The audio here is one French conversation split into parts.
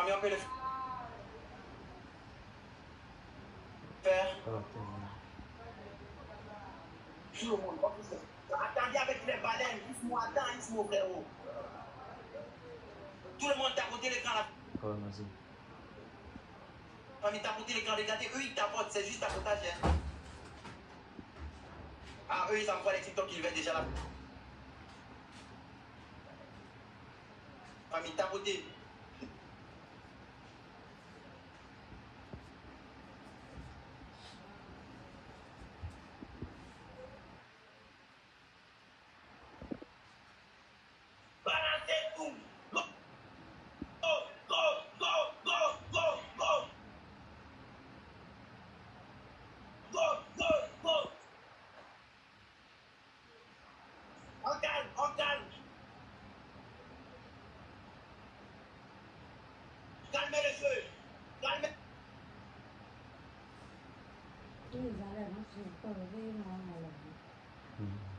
famille, on peut le faire. Tout le monde, attendez avec les baleines, Ismo, attends, Ismo, frérot. Tout le monde t'a côté l'écran là. Famille, t'as côté l'écran, regardez, eux ils t'apportent, c'est juste à côtage. Hein. Ah, eux ils envoient les TikTok qu'ils veulent déjà là. Famille, t'as côté.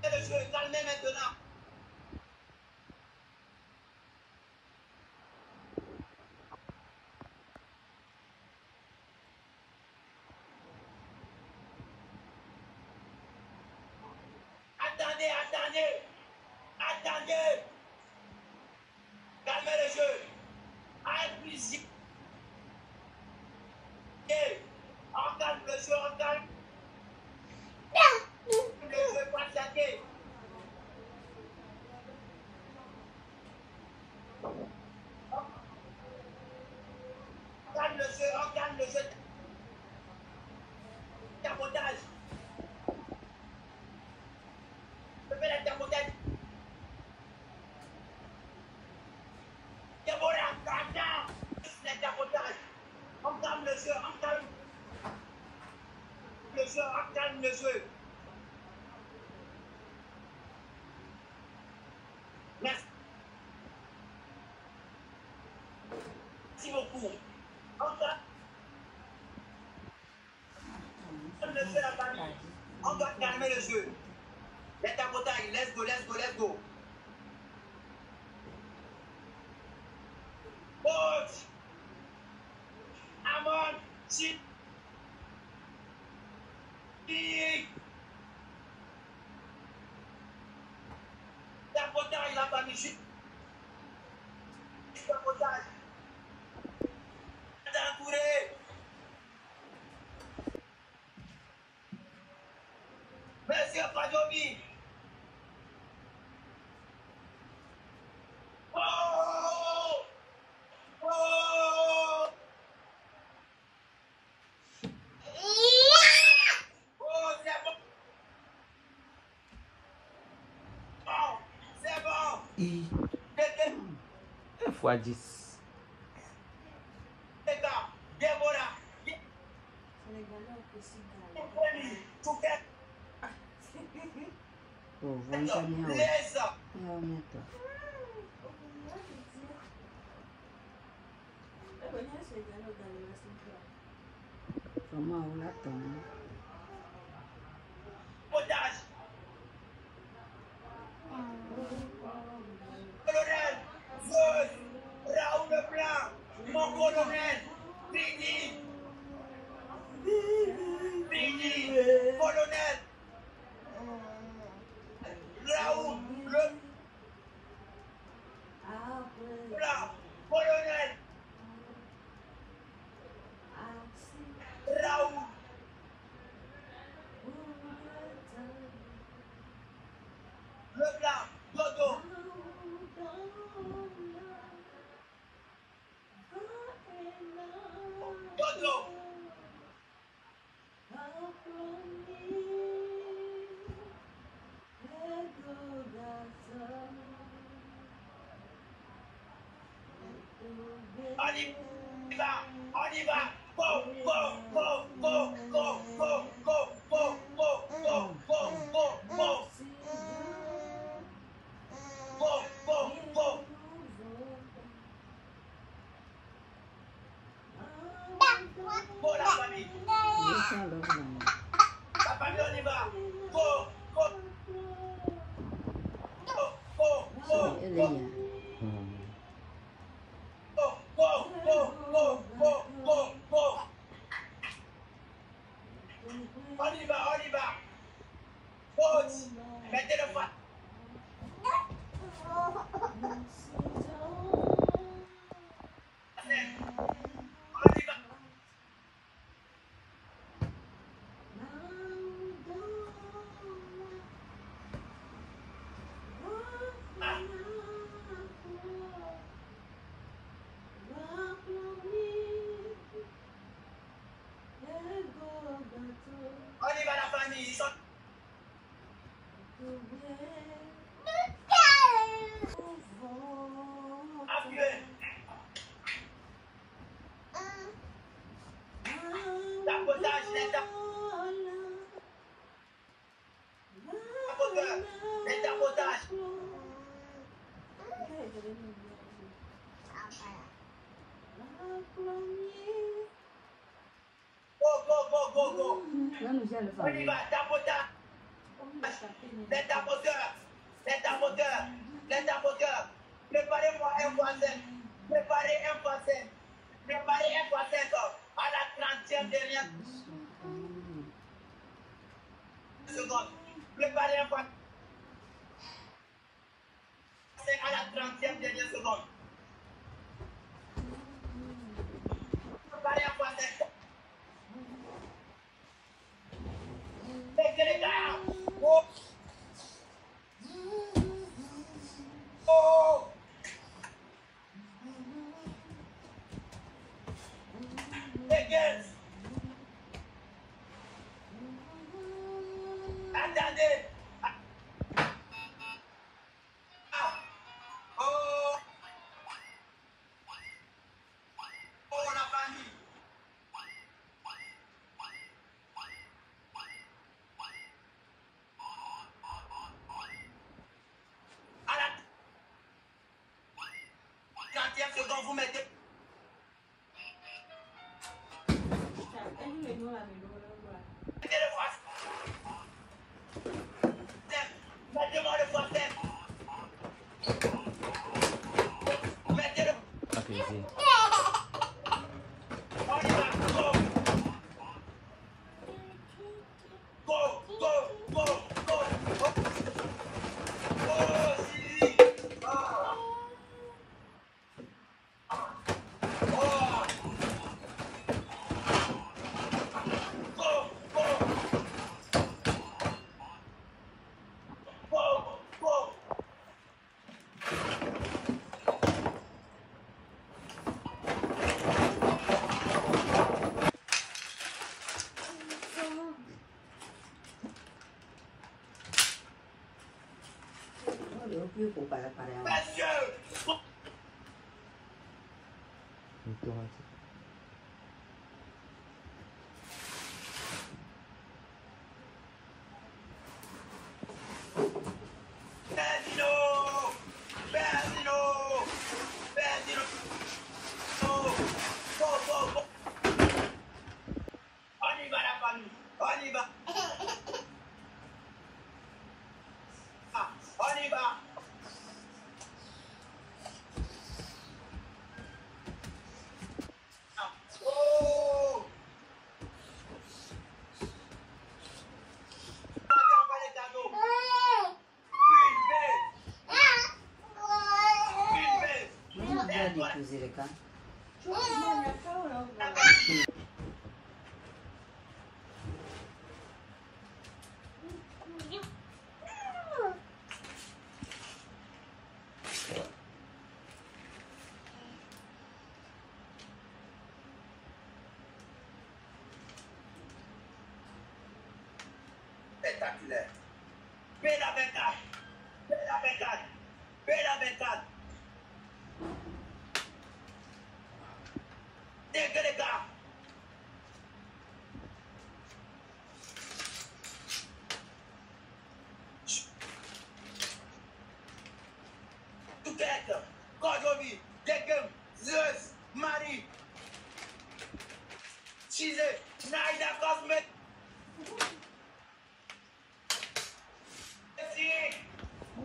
Le jeu est calmé maintenant. Attendez, attendez. Attendez. Calmez le jeu. Appuyez. On calme le jeu, on calme. Le jeu, patientez. On calme le jeu, on calme le jeu. Tapotage. Je fais la tapotage. Le tapotage. On calme le jeu, on calme le jeu, on calme le jeu. Merci beaucoup. On calme le jeu, la famille. On doit calmer le jeu. Les tapotages, let's go, let's go, let's go. Coach, Amon, Chip, tapotage, la famille, juste tapotage. Touré. Monsieur Padomi. Oh! Oh! Oh, c'est bon. Oh, c'est bon. Fois 10. Les gars, Déborah. Comment on l'attend? Potage. Colonel, Zeus, Raoul Leblanc, mon colonel, Fini, colonel, Raoul Leblanc, colonel, Raoul, Leblanc, Dodo, Dodo, on y va, go, go, go, go, go, go, go, go, go, go, go, go, go. Go, go, go. Go, la famille. La famille, on y va. Go, go. Go, go, go, go. Go, go, go. On y va, tapotage. Les tapoteurs, les tapoteurs, les tapoteurs. Préparez-moi un voisin. Préparez un voisin. Préparez un voisin à la 30e dernière seconde. Préparez un voisin à la 30e dernière seconde. Préparez un voisin. Les gars. Oh. Oh. Les gars. Attendez. Oh. Oh, la famille. À la 30e seconde, vous mettez. Mettez le voisin. Mettez-moi le voisin. Mettez-le. Ok, ici. On y va. Go. Go, go, go, go. Oh, si. Oh. Oh. Go, go. Go, go. Messieurs. Itu aja. Benzino. Benzino. Benzino. Go, go, go, go. On y va la famille. On y va. Ah, on y va. Ah. Oh. Allez, on va les cadeaux. Une baisse. Une baisse. Spectaculaire. Bella 24. Bella 24. Bella 24. Dès que les gars. Touquette. Godovi. Degum. Zeus. Marie. Chizé. Naïda Cosmet.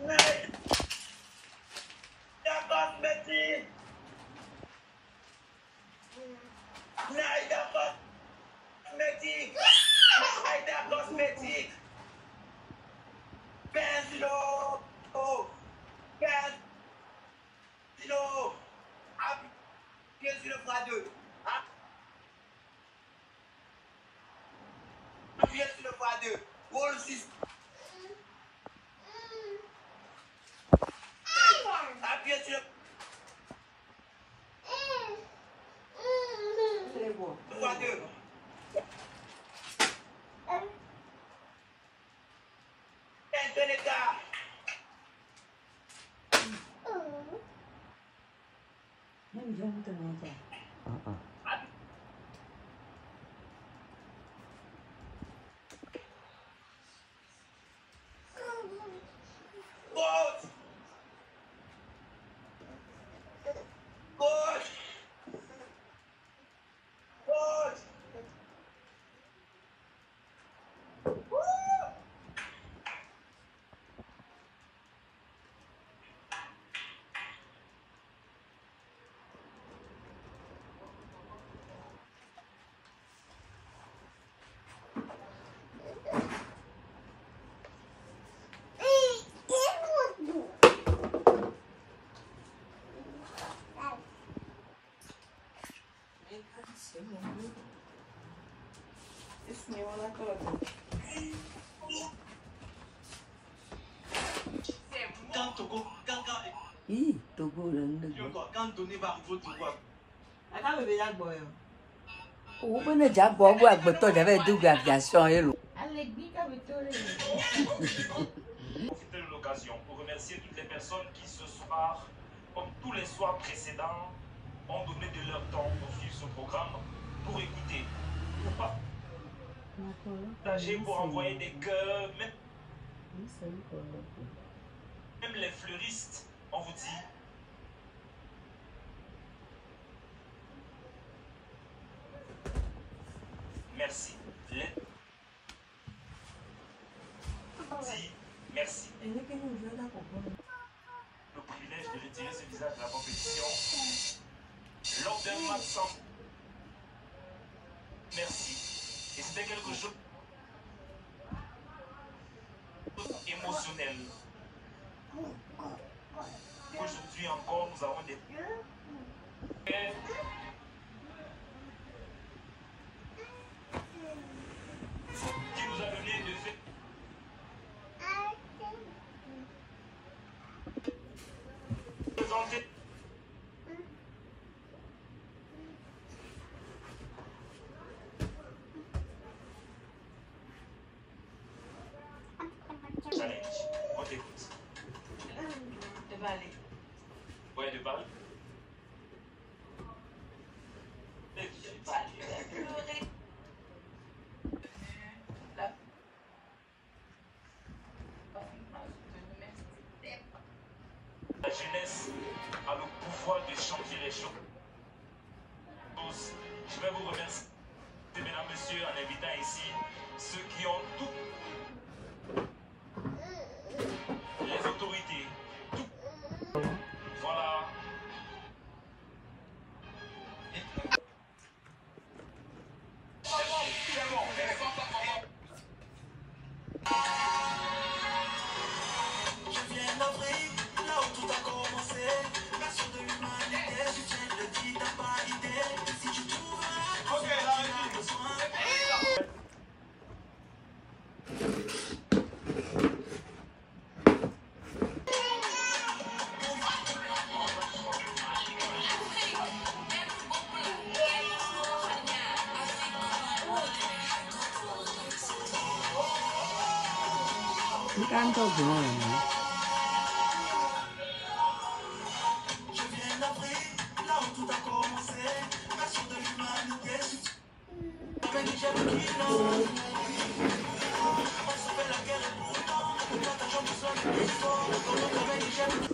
Naïda Cosmétique. Naïda Cosmétique. Naïda Cosmétique. Benzino. Benzino. Appuyez sur le bras 2. Appuyez sur le bras 2. Roll 6. Appuyez sur le bras 2. Maintenant les gars. Gauche. Gauche. Gauche. Quand Togo, Togo quand Tony va arriver au Togo, Vous venez déjà boire ou à boire, j'avais double aviation et l'eau. Profiter de l'occasion pour remercier toutes les personnes qui ce soir, comme tous les soirs précédents, ont donné de leur temps pour suivre ce programme, pour écouter, pour partager, pour envoyer des cœurs, même les fleuristes, on vous dit. Merci. Merci. Le privilège de retirer ce visage de la compétition lors d'un match sans. Merci. Et c'était quelque chose d'émotionnel. Aujourd'hui encore, nous avons des. Qui nous a donné de fait. Présenter. Challenge. On t'écoute. De Bali. Ouais, de Bali. La jeunesse a le pouvoir de changer les choses. Je vais vous remercier, mesdames, messieurs, en invitant ici ceux qui ont tout. Les autorités. Tout. Voilà. je viens d'Afrique, là où tout a commencé. Passion de l'humanité, je tiens le dit, t'as pas idée. Si tu trouves un besoin. Canto buono. Je viens d'Afrique, là où tout a commencé. Passion de l'humanité, avec les jeunes qui l'ont. On se fait la guerre et pourtant, partageons tous la même histoire. Dans notre avec les jeunes.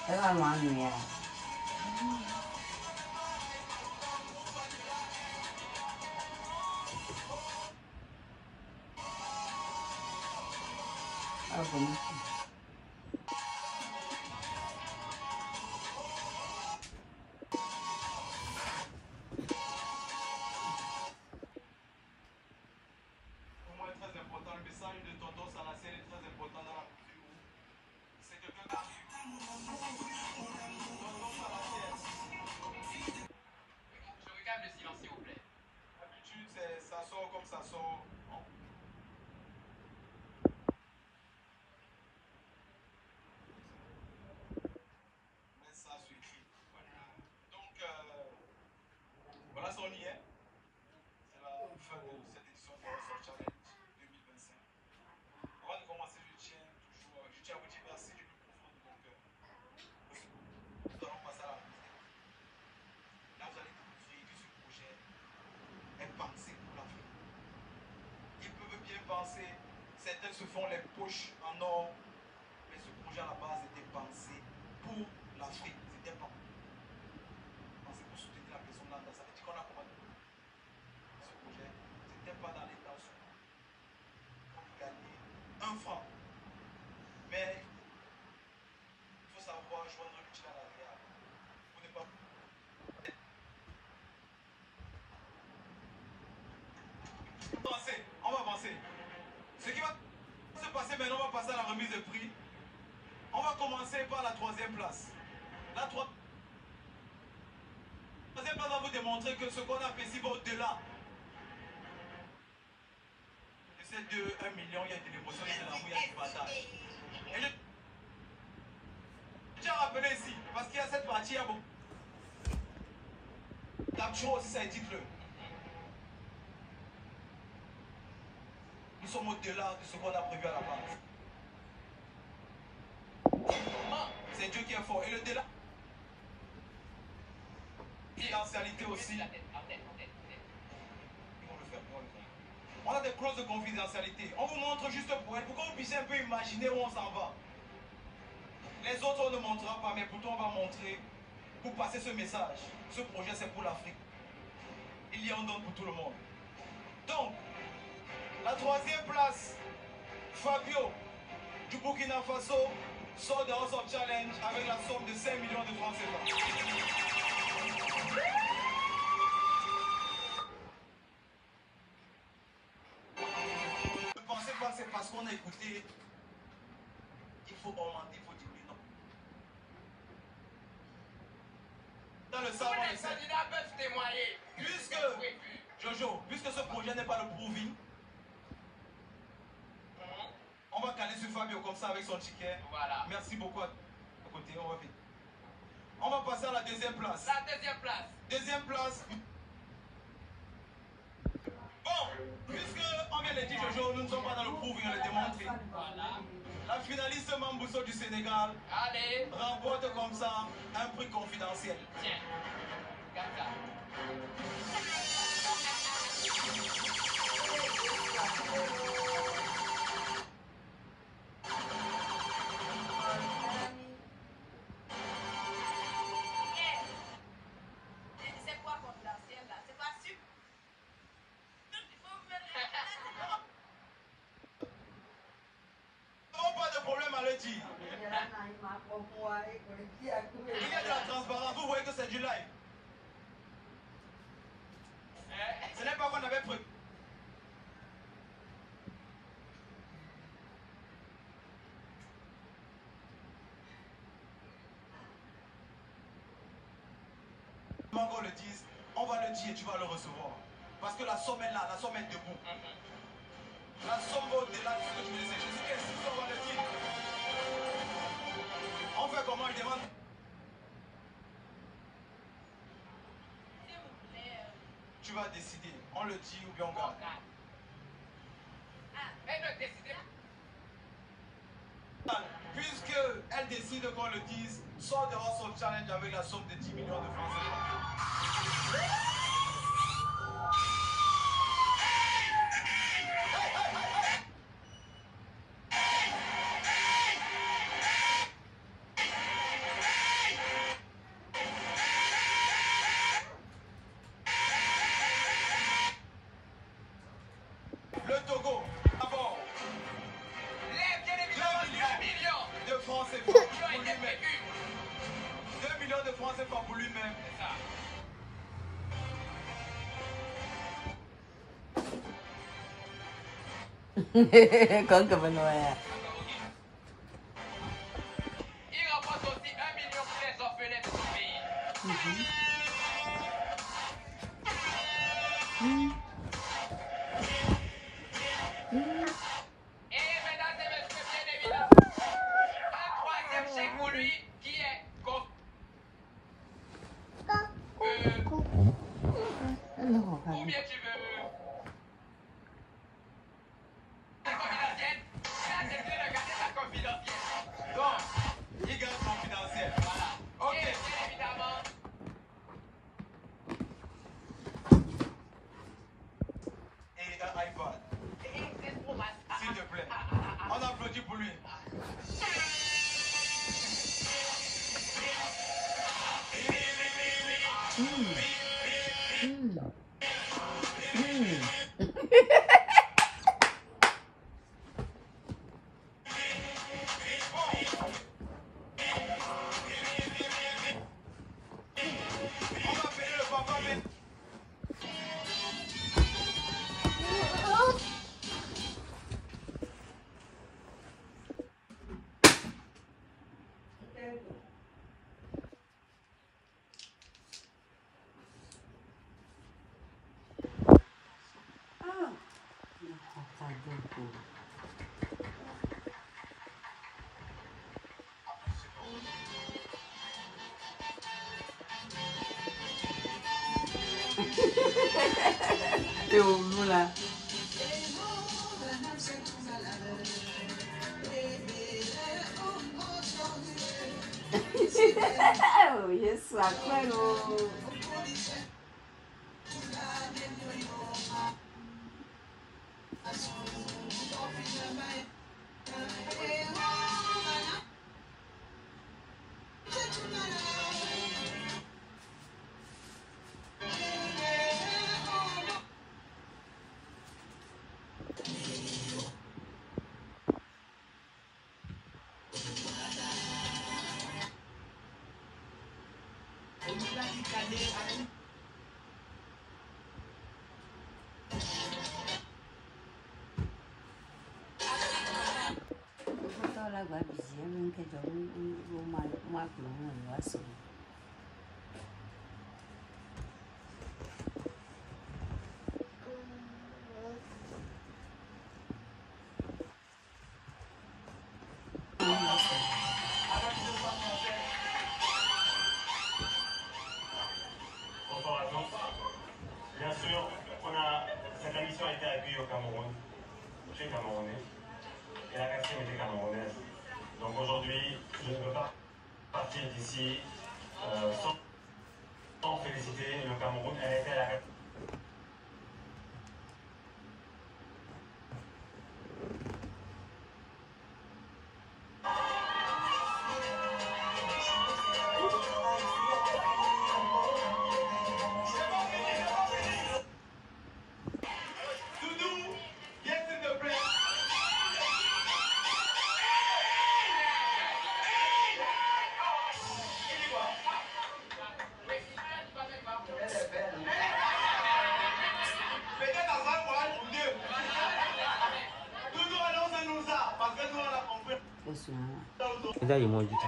Thế là ngon nhỉ. Cũng Pour moi, très important, le message de tonton Salassé est très important dans la culture. C'est quelqu'un qui arrive. Je regarde le silence, s'il vous plaît. D'habitude, ça sort comme ça sort. Mais ça suffit. Voilà. Donc, voilà son lien. C'est la fin de cette édition de Soul Challenge 2025. Avant de commencer, je tiens à vous dire merci du plus profond de mon cœur. Nous allons passer à la musique. Là, vous allez découvrir que ce projet est pensé pour l'Afrique. Ils peuvent bien penser, certains se font les poches en or, mais ce projet à la base était pensé pour l'Afrique. C'était pas pensé pour soutenir la personne là. Ça veut dire qu'on a commandé ce projet. C'était pas dans l'intention pour gagner 1 franc. Mais il faut savoir joindre l'utile à l'agréable. Vous ne On va avancer. Ce qui va se passer maintenant, on va passer à la remise de prix. On va commencer par la 3e place. La 3e place va vous démontrer que ce qu'on apprécie va au-delà. C'est de 1 million, il y a de l'émotion, il y a de l'amour, il y a du partage. Et je tiens à rappeler ici, parce qu'il y a cette partie, il y a beaucoup. Capture aussi, ça titre-le. Nous sommes au-delà de ce qu'on a prévu à la base. C'est Dieu qui est fort. Et le delà, confidentialité aussi. Ils vont le faire. On a des clauses de confidentialité. On vous montre juste pour elle, pour que vous puissiez un peu imaginer où on s'en va. Les autres, on ne montrera pas, mais plutôt on va montrer pour passer ce message. Ce projet, c'est pour l'Afrique. Il y a un don pour tout le monde. Donc, la 3e place, Fabio du Burkina Faso sort de House of Challenge avec la somme de 5 millions de francs CFA. Ne pensez pas que c'est parce qu'on a écouté qu'il faut augmenter, il faut diminuer. Non. Dans le salon, Les candidats peuvent témoigner. Puisque, Jojo, puisque ce projet n'est pas le proving, on va caler sur Fabio comme ça avec son ticket. Voilà. Merci beaucoup à côté, on va vite. On va passer à la 2e place. La 2e place. 2e place. Bon, puisque on vient de dire Jojo, nous ne sommes pas dans le proving, on l'a démontré. Voilà. La finaliste Mambousso du Sénégal Allez. remporte comme ça un prix confidentiel. Tiens. Regarde ça. C'est quoi confidentiel là? C'est pas super. Nous n'avons pas de problème à le dire. Il y a de la transparence, vous voyez que c'est du live. Ce n'est pas qu'on avait prévu. Qu'on le dise, on va le dire et tu vas le recevoir. Parce que la somme est là, la somme est debout. La somme va au-delà de ce que tu me disais. Je suis ici, on va le dire. On fait comment il demande? S'il vous plaît. Tu vas décider. On le dit ou bien on garde. Mais ne décidez pas. Puisque elle décide qu'on le dise, sort de House of Challenge avec la somme de 10 millions de francs CFA. Le Togo, d'abord, Les bien évidemment 2 millions. de francs CFA Qui pour ont été lui-même. prévus. 2 millions de francs CFA pour lui-même. C'est ça. Con que mình nói à. Il remporte aussi 1 million pour les orphelins de son pays. Et mesdames et messieurs, bien évidemment, un 3e chèque pour lui qui est ou bien tu veux la confidentielle. Il a accepté de garder sa confidentielle. Donc, il gagne confidentiel. Voilà. Ok. Et bien évidemment, Et un iPad, c'est pour moi. s'il te plaît. On applaudit pour lui. On va appeler le papa, mais... chanter au nous là. Oh, Yesu akwelo. La gua busy, everyone can do my room and what's Bien sûr, cette émission a été accueillie au Cameroun. Je suis camerounais. Et la quatrième était camerounaise. Donc aujourd'hui, je ne peux pas partir d'ici sans féliciter le Cameroun. Elle était à la quatrième. Et là, il mange du temps.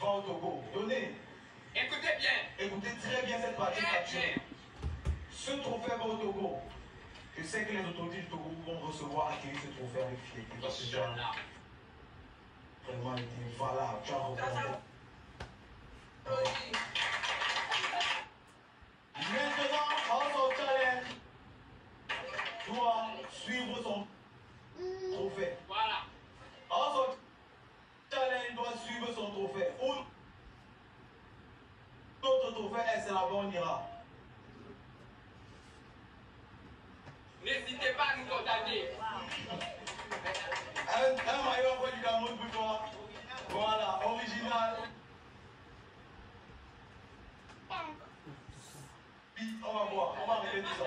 Au Togo. Donnez. Écoutez bien. Écoutez très bien cette partie facture. Ce trophée va au Togo. Je sais que les autorités du Togo vont recevoir, accueillir ce trophée avec fierté. Parce que tu as vraiment été valable. Tu as représenté. Maintenant, House of Challenge doit suivre son trophée. Voilà. House of Challenge doit suivre son trophée. Notre trophée, c'est là-bas, on ira. N'hésitez pas à nous condamner. Un maillot pour du Cameroun pour toi. Voilà, original. Puis, on va voir, on va arrêter tout ça.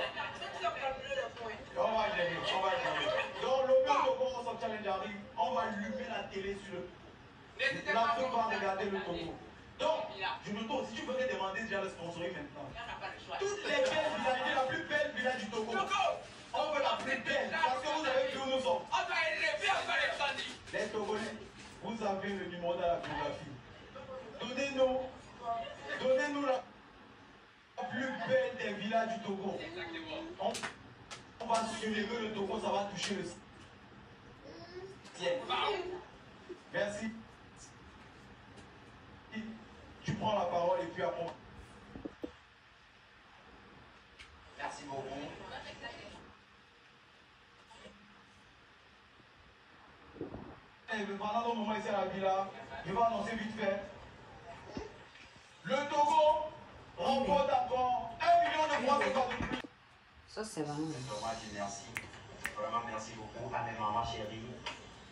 On va gérer, on va gérer. Donc, le mieux de voir son challenge arrive, on va allumer la télé sur le. N'hésitez Là, pas à on nous va regarder le condamner. Togo. Donc, je me tourne, si tu voudrais demander déjà le sponsoring maintenant. Toutes les belles villages, la plus belle village du Togo. On veut la plus belle, parce que vous avez vu où nous sommes. On doit élever encore les bandits. Les Togolais, vous avez le numéro dans la biographie. Donnez-nous la plus belle des villages du Togo. Exactement. On va célébrer le Togo, ça va toucher le ciel. Merci. Tu prends la parole et puis après. Merci beaucoup. Pendant le moment ici à la villa, je vais annoncer vite fait. Le Togo remporte encore 1 million de francs de plus. Ça, c'est vraiment. Moi, je dis merci. Vraiment, merci beaucoup à mes mamans chéries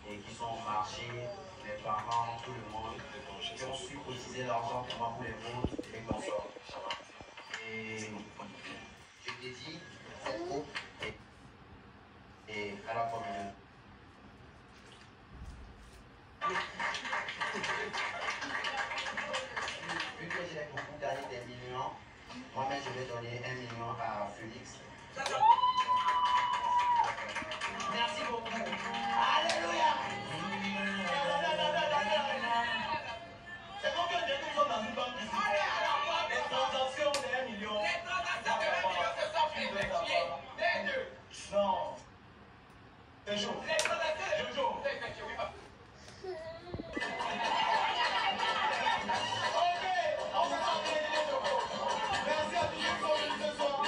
et qui sont marchés, mes parents, tout le monde, qui ont su cotiser l'argent pour moi, pour les vôtres et les consorts. Et je dédie cette coupe et à la communauté. Vu que j'ai beaucoup gagné des millions, Moi-même, je vais donner 1 million à Félix. Merci beaucoup. Alléluia. C'est combien de personnes dans une banque ici? Les transactions de 1 million. Les transactions de 1 million se sont effectuées. Les deux. Non. C'est chaud. Les transactions de Jojo. sont effectuées. Oui, papa. Ok, on va appeler les Jojo. Merci à tous ceux qui sont venus ce soir.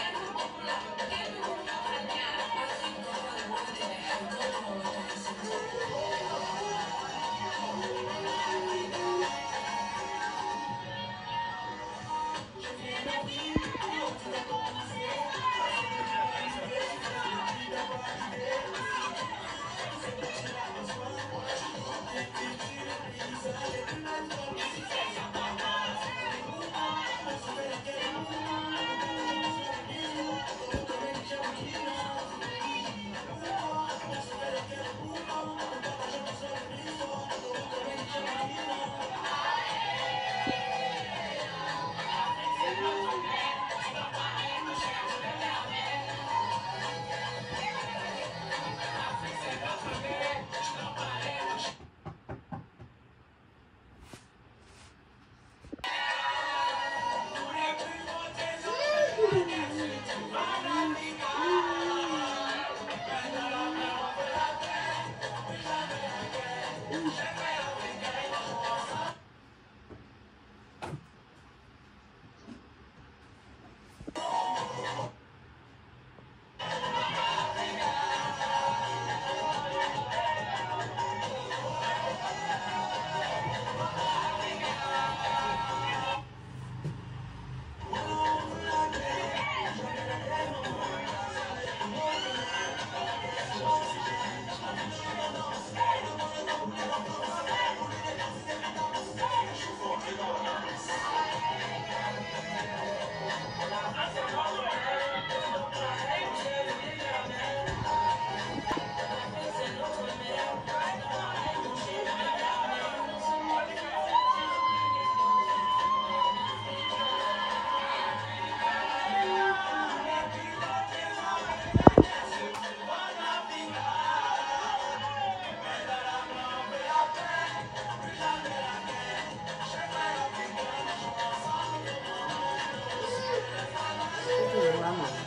Vamos.